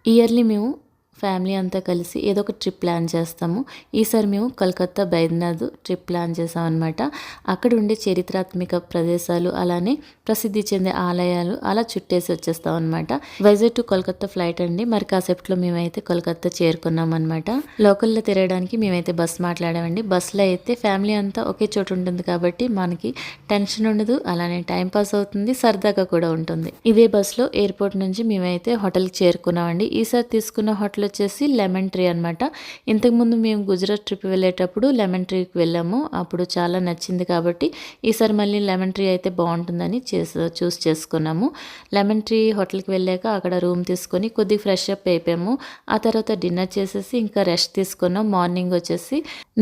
Yearly మేము family అంతా కలిసి ఏదో ఒక ట్రిప్ ప్లాన్ చేస్తాము. ఈసారి మేము కలకత్తా బైద్యనాథ్ ట్రిప్ ప్లాన్ చేసాం అనమాట. అక్కడ ఉండే చరిత్రాత్మక ప్రదేశాలు అలానే ప్రసిద్ధి చెందే ఆలయాలు అలా చుట్టేసి వచ్చేస్తాం అనమాట. వైజాగ్ టు కోల్కత్తా ఫ్లైట్ అండి. మరి కాసేపట్లో మేమైతే కోల్కత్తా చేరుకున్నాం అనమాట. లోకల్లో తిరగడానికి మేమైతే బస్ మాట్లాడామండి. బస్సులో అయితే ఫ్యామిలీ అంతా ఒకే చోటు ఉంటుంది కాబట్టి మనకి టెన్షన్ ఉండదు, అలానే టైం పాస్ అవుతుంది, సరదాగా కూడా ఉంటుంది. ఇదే బస్సులో ఎయిర్పోర్ట్ నుంచి మేమైతే హోటల్కి చేరుకున్నామండి. ఈసారి తీసుకున్న హోటల్ వచ్చేసి లెమన్ ట్రీ అనమాట. ఇంతకుముందు మేము గుజరాత్ ట్రిప్ వెళ్ళేటప్పుడు లెమన్ ట్రీకి వెళ్ళాము. అప్పుడు చాలా నచ్చింది కాబట్టి ఈసారి మళ్ళీ లెమన్ ట్రీ అయితే బాగుంటుందని చూస్ చేసుకున్నాము. లెమన్ ట్రీ హోటల్కి వెళ్ళాక అక్కడ రూమ్ తీసుకొని కొద్దిగా ఫ్రెష్ అప్ అయిపోయాము. ఆ తర్వాత డిన్నర్ చేసేసి ఇంకా రెస్ట్ తీసుకున్నాం. మార్నింగ్ వచ్చేసి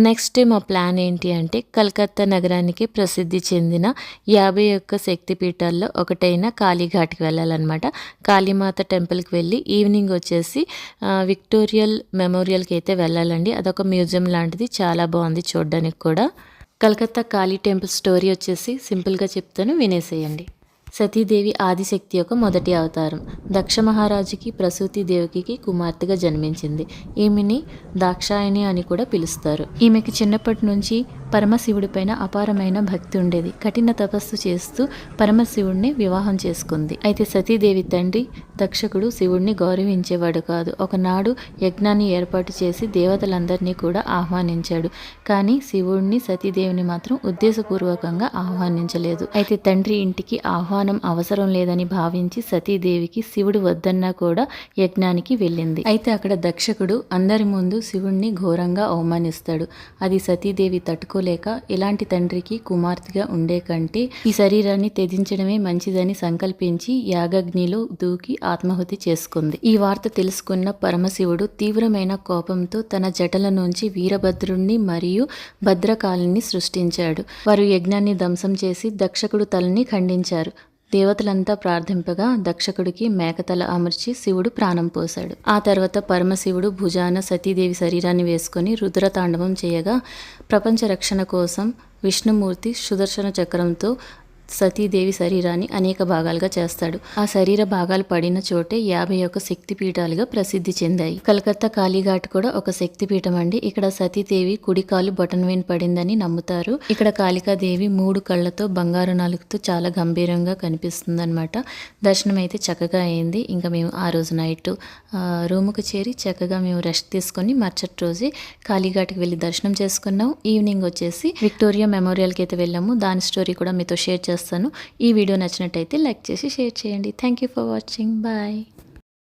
నెక్స్ట్ డే మా ప్లాన్ ఏంటి అంటే కలకత్తా నగరానికి ప్రసిద్ధి చెందిన 51 శక్తిపీఠాల్లో ఒకటైన కాళీఘాట్కి వెళ్ళాలన్నమాట. కాళీమాత టెంపుల్కి వెళ్ళి ఈవినింగ్ వచ్చేసి విక్టోరియల్ మెమోరియల్కి అయితే వెళ్ళాలండి. అదొక మ్యూజియం లాంటిది, చాలా బాగుంది చూడడానికి కూడా. కలకత్తా కాళీ టెంపుల్ స్టోరీ వచ్చేసి సింపుల్గా చెప్తాను, వినేసేయండి. సతీదేవి ఆదిశక్తి యొక్క మొదటి అవతారం. దక్ష మహారాజుకి ప్రసూతి దేవికి కుమార్తెగా జన్మించింది. ఈమెని దాక్షాయణి అని కూడా పిలుస్తారు. ఈమెకి చిన్నప్పటి నుంచి పరమశివుడిపైన అపారమైన భక్తి ఉండేది. కఠిన తపస్సు చేస్తూ పరమశివుడిని వివాహం చేసుకుంది. అయితే సతీదేవి తండ్రి దక్షకుడు శివుడిని గౌరవించేవాడు కాదు. ఒకనాడు యజ్ఞాన్ని ఏర్పాటు చేసి దేవతలందరినీ కూడా ఆహ్వానించాడు. కానీ శివుడిని సతీదేవిని మాత్రం ఉద్దేశపూర్వకంగా ఆహ్వానించలేదు. అయితే తండ్రి ఇంటికి ఆహ్వానం అవసరం లేదని భావించి సతీదేవికి శివుడు వద్దన్నా కూడా యజ్ఞానికి వెళ్ళింది. అయితే అక్కడ దక్షకుడు అందరి ముందు శివుణ్ణి ఘోరంగా అవమానిస్తాడు. అది సతీదేవి తట్టుకోలేక ఇలాంటి తండ్రికి కుమార్తెగా ఉండే కంటే ఈ శరీరాన్ని త్యజించడమే మంచిదని సంకల్పించి యాగగ్నిలో దూకి ఆత్మాహుతి చేసుకుంది. ఈ వార్త తెలుసుకున్న పరమశివుడు తీవ్రమైన కోపంతో తన జటల నుంచి వీరభద్రుణ్ణి మరియు భద్రకాళిని సృష్టించాడు. వారు యజ్ఞాన్ని ధ్వంసం చేసి దక్షకుడు తలని ఖండించారు. దేవతలంతా ప్రార్థింపగా దక్షకుడికి మేకతల అమర్చి శివుడు ప్రాణం పోశాడు. ఆ తర్వాత పరమశివుడు భుజాన సతీదేవి శరీరాన్ని వేసుకొని రుద్రతాండవం చేయగా ప్రపంచ రక్షణ కోసం విష్ణుమూర్తి సుదర్శన చక్రంతో సతీదేవి శరీరాన్ని అనేక భాగాలుగా చేస్తాడు. ఆ శరీర భాగాలు పడిన చోటే 51 శక్తిపీఠాలుగా ప్రసిద్ధి చెందాయి. కలకత్తా కాళీఘాట్ కూడా ఒక శక్తిపీఠం అండి. ఇక్కడ సతీదేవి కుడికాలు బొటనవేలు పడిందని నమ్ముతారు. ఇక్కడ కాళికాదేవి 3 కళ్ళతో బంగారు నాలుగుతో చాలా గంభీరంగా కనిపిస్తుంది అనమాట. దర్శనం అయితే చక్కగా అయింది. ఇంకా మేము ఆ రోజు నైట్ రూముకు చేరి చక్కగా మేము రెస్ట్ తీసుకొని మరుసటి రోజే కాళీఘాట్కి వెళ్ళి దర్శనం చేసుకున్నాం. ఈవినింగ్ వచ్చేసి విక్టోరియా మెమోరియల్కి అయితే వెళ్ళాము. దాని స్టోరీ కూడా మీతో షేర్ చేస్తాను. ఈ వీడియో నచ్చినట్టయితే లైక్ చేసి షేర్ చేయండి. Thank you for watching. Bye.